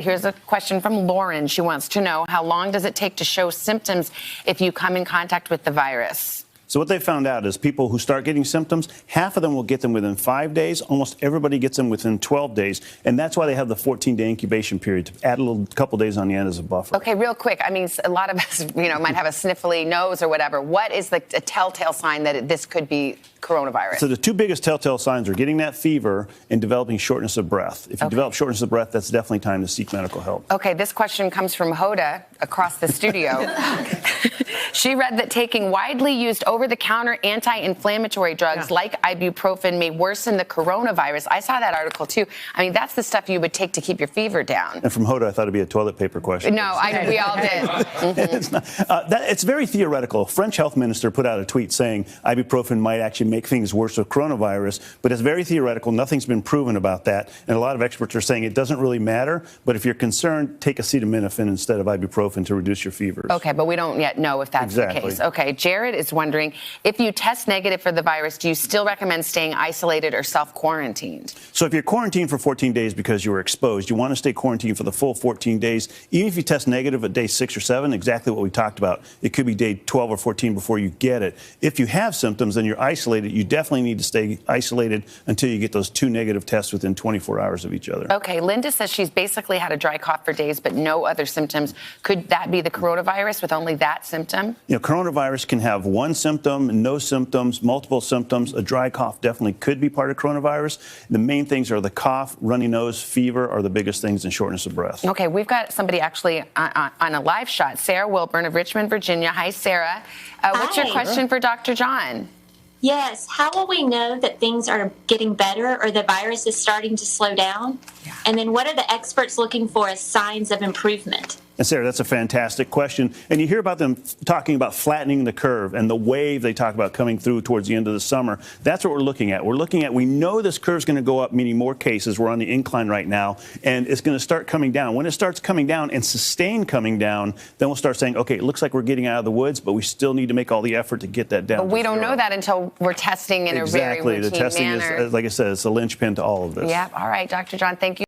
here's a question from Lauren. She wants to know, how long does it take to show symptoms if you come in contact with the virus? So what they found out is people who start getting symptoms, half of them will get them within 5 days. Almost everybody gets them within 12 days. And that's why they have the 14-day incubation period, to add a couple days on the end as a buffer. Okay, real quick. I mean, a lot of us, might have a sniffly nose or whatever. What is a telltale sign that this could be coronavirus? So the two biggest telltale signs are getting that fever and developing shortness of breath. If you develop shortness of breath, that's definitely time to seek medical help. Okay, this question comes from Hoda across the studio. She read that taking widely used over-the-counter anti-inflammatory drugs like ibuprofen may worsen the coronavirus. I saw that article, too. I mean, that's the stuff you would take to keep your fever down. And from Hoda, I thought it'd be a toilet paper question. No, we all did. It's very theoretical. A French health minister put out a tweet saying ibuprofen might actually make things worse with coronavirus, but it's very theoretical. Nothing's been proven about that. And a lot of experts are saying it doesn't really matter. But if you're concerned, take acetaminophen instead of ibuprofen to reduce your fevers. Okay, but we don't yet know if that's the case. Okay, Jared is wondering, if you test negative for the virus, do you still recommend staying isolated or self-quarantined? So if you're quarantined for 14 days because you were exposed, you want to stay quarantined for the full 14 days. Even if you test negative at day 6 or 7, exactly what we talked about. It could be day 12 or 14 before you get it. If you have symptoms and you're isolated, you definitely need to stay isolated until you get those 2 negative tests within 24 hours of each other. Okay, Linda says she's basically had a dry cough for days, but no other symptoms. Could that be the coronavirus with only that symptom? Coronavirus can have one symptom, no symptoms, multiple symptoms. A dry cough definitely could be part of coronavirus. The main things are the cough, runny nose, fever are the biggest things, and shortness of breath. Okay, we've got somebody actually on a live shot, Sarah Wilburn of Richmond, Virginia. Hi, Sarah. What's your question for Dr. John? Yes. How will we know that things are getting better or the virus is starting to slow down? Yeah. And then what are the experts looking for as signs of improvement? And Sarah, that's a fantastic question. And you hear about them talking about flattening the curve and the wave they talk about coming through towards the end of the summer. That's what we're looking at. We know this curve's going to go up, meaning more cases. We're on the incline right now, and it's going to start coming down. When it starts coming down and sustain coming down, then we'll start saying, okay, it looks like we're getting out of the woods, but we still need to make all the effort to get that down. But we don't know that until we're testing in a very routine manner. The testing is, like I said, it's a linchpin to all of this. Yeah. All right, Dr. John, thank you.